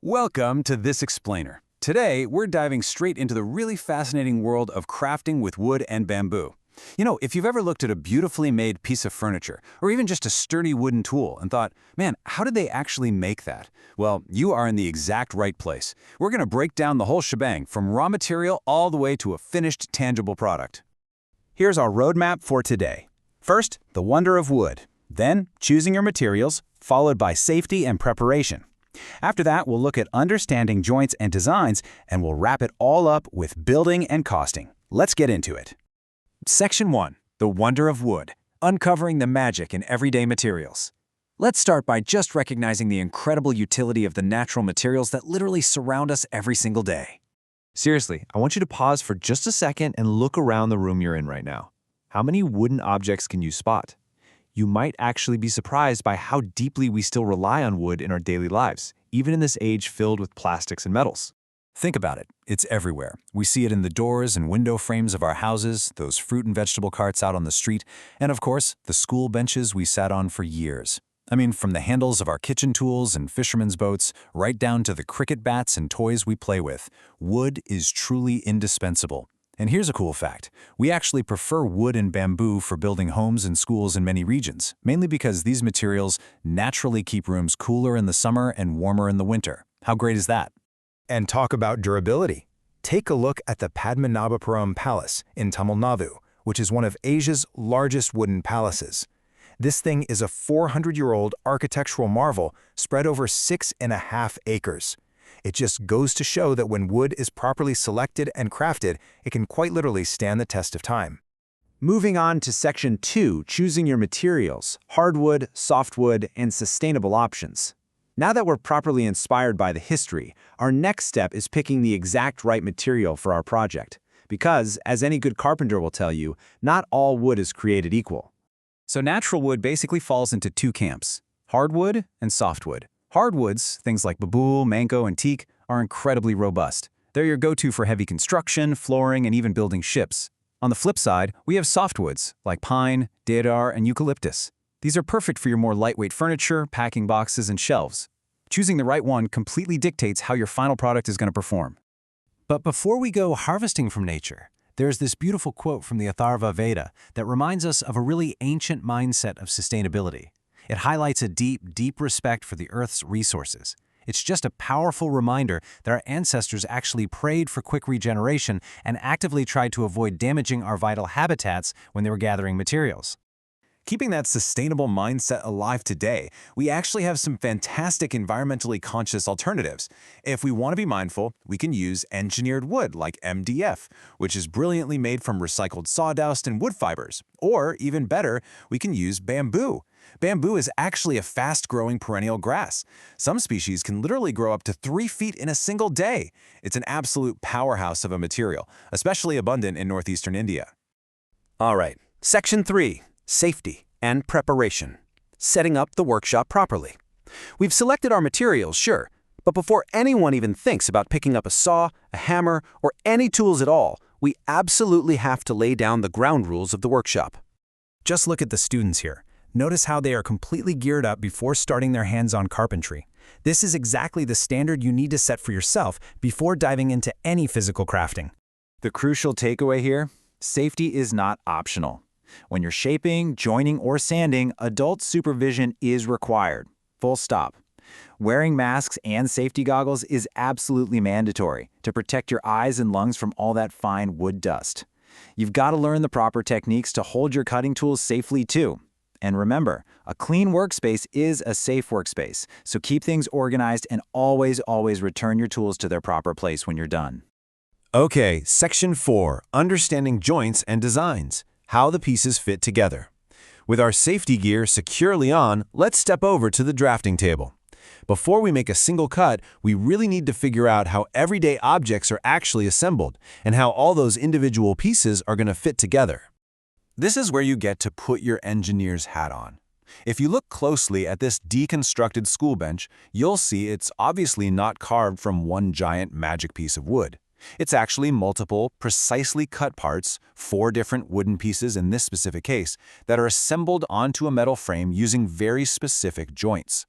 Welcome to This Explainer. Today, we're diving straight into the really fascinating world of crafting with wood and bamboo. If you've ever looked at a beautifully made piece of furniture, or even just a sturdy wooden tool, and thought, man, how did they actually make that? Well, you are in the exact right place. We're going to break down the whole shebang, from raw material all the way to a finished, tangible product. Here's our roadmap for today. First, the wonder of wood. Then, choosing your materials, followed by safety and preparation. After that, we'll look at understanding joints and designs, and we'll wrap it all up with building and costing. Let's get into it. Section 1. The Wonder of Wood. Uncovering the magic in everyday materials. Let's start by just recognizing the incredible utility of the natural materials that literally surround us every single day. Seriously, I want you to pause for just a second and look around the room you're in right now. How many wooden objects can you spot? You might actually be surprised by how deeply we still rely on wood in our daily lives, even in this age filled with plastics and metals. Think about it. It's everywhere. We see it in the doors and window frames of our houses, those fruit and vegetable carts out on the street, and of course, the school benches we sat on for years. From the handles of our kitchen tools and fishermen's boats, right down to the cricket bats and toys we play with, wood is truly indispensable. And here's a cool fact. We actually prefer wood and bamboo for building homes and schools in many regions, mainly because these materials naturally keep rooms cooler in the summer and warmer in the winter. How great is that? And talk about durability. Take a look at the Padmanabhapuram Palace in Tamil Nadu, which is one of Asia's largest wooden palaces. This thing is a 400-year-old architectural marvel spread over 6.5 acres. It just goes to show that when wood is properly selected and crafted, it can quite literally stand the test of time. Moving on to Section 2, choosing your materials, hardwood, softwood, and sustainable options. Now that we're properly inspired by the history, our next step is picking the exact right material for our project. Because, as any good carpenter will tell you, not all wood is created equal. So natural wood basically falls into two camps: hardwood and softwood. Hardwoods, things like babool, mango, and teak, are incredibly robust. They're your go-to for heavy construction, flooring, and even building ships. On the flip side, we have softwoods, like pine, deodar, and eucalyptus. These are perfect for your more lightweight furniture, packing boxes, and shelves. Choosing the right one completely dictates how your final product is going to perform. But before we go harvesting from nature, there's this beautiful quote from the Atharva Veda that reminds us of a really ancient mindset of sustainability. It highlights a deep, deep respect for the Earth's resources. It's just a powerful reminder that our ancestors actually prayed for quick regeneration and actively tried to avoid damaging our vital habitats when they were gathering materials. Keeping that sustainable mindset alive today, we actually have some fantastic environmentally conscious alternatives. If we want to be mindful, we can use engineered wood like MDF, which is brilliantly made from recycled sawdust and wood fibers. Or, even better, we can use bamboo. Bamboo is actually a fast-growing perennial grass. Some species can literally grow up to 3 feet in a single day. It's an absolute powerhouse of a material, especially abundant in northeastern India. All right, Section 3. Safety and preparation. Setting up the workshop properly. We've selected our materials, sure, but before anyone even thinks about picking up a saw, a hammer, or any tools at all, we absolutely have to lay down the ground rules of the workshop. Just look at the students here. Notice how they are completely geared up before starting their hands-on carpentry. This is exactly the standard you need to set for yourself before diving into any physical crafting. The crucial takeaway here: safety is not optional. When you're shaping, joining, or sanding, adult supervision is required. Full stop. Wearing masks and safety goggles is absolutely mandatory to protect your eyes and lungs from all that fine wood dust. You've got to learn the proper techniques to hold your cutting tools safely too. And remember, a clean workspace is a safe workspace, so keep things organized and always return your tools to their proper place when you're done. Okay, Section 4. Understanding joints and designs. How the pieces fit together. With our safety gear securely on, let's step over to the drafting table. Before we make a single cut, we really need to figure out how everyday objects are actually assembled and how all those individual pieces are going to fit together. This is where you get to put your engineer's hat on. If you look closely at this deconstructed school bench, you'll see it's obviously not carved from one giant magic piece of wood. It's actually multiple, precisely cut parts, 4 different wooden pieces in this specific case, that are assembled onto a metal frame using very specific joints.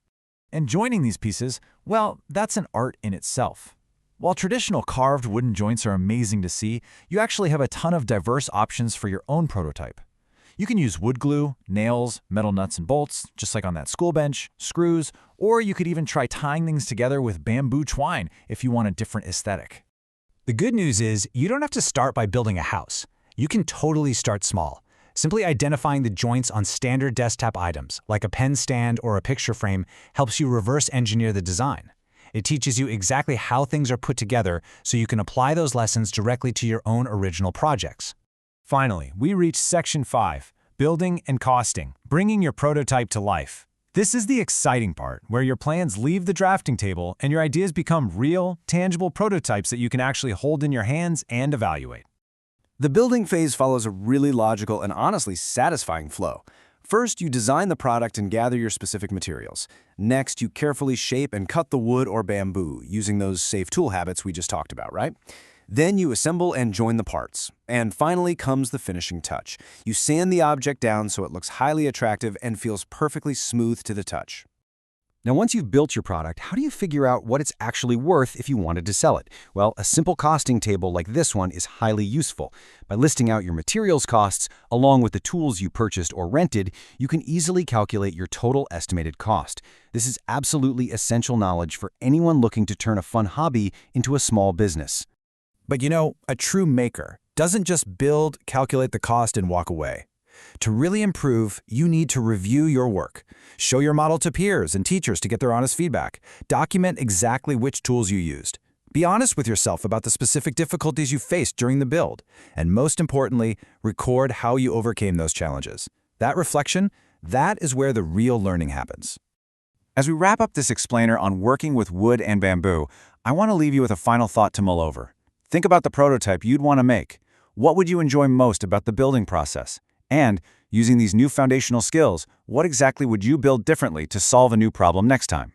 And joining these pieces, well, that's an art in itself. While traditional carved wooden joints are amazing to see, you actually have a ton of diverse options for your own prototype. You can use wood glue, nails, metal nuts and bolts, just like on that school bench, screws, or you could even try tying things together with bamboo twine if you want a different aesthetic. The good news is you don't have to start by building a house. You can totally start small. Simply identifying the joints on standard desktop items, like a pen stand or a picture frame, helps you reverse engineer the design. It teaches you exactly how things are put together so you can apply those lessons directly to your own original projects. Finally, we reach Section 5, Building and Costing, bringing your prototype to life. This is the exciting part, where your plans leave the drafting table and your ideas become real, tangible prototypes that you can actually hold in your hands and evaluate. The building phase follows a really logical and honestly satisfying flow. First, you design the product and gather your specific materials. Next, you carefully shape and cut the wood or bamboo, using those safe tool habits we just talked about, right? Then you assemble and join the parts. And finally comes the finishing touch. You sand the object down so it looks highly attractive and feels perfectly smooth to the touch. Now, once you've built your product, how do you figure out what it's actually worth if you wanted to sell it? Well, a simple costing table like this one is highly useful. By listing out your materials costs, along with the tools you purchased or rented, you can easily calculate your total estimated cost. This is absolutely essential knowledge for anyone looking to turn a fun hobby into a small business. But you know, a true maker doesn't just build, calculate the cost, and walk away. To really improve, you need to review your work. Show your model to peers and teachers to get their honest feedback. Document exactly which tools you used. Be honest with yourself about the specific difficulties you faced during the build. And most importantly, record how you overcame those challenges. That reflection, that is where the real learning happens. As we wrap up this explainer on working with wood and bamboo, I want to leave you with a final thought to mull over. Think about the prototype you'd want to make. What would you enjoy most about the building process? And, using these new foundational skills, what exactly would you build differently to solve a new problem next time?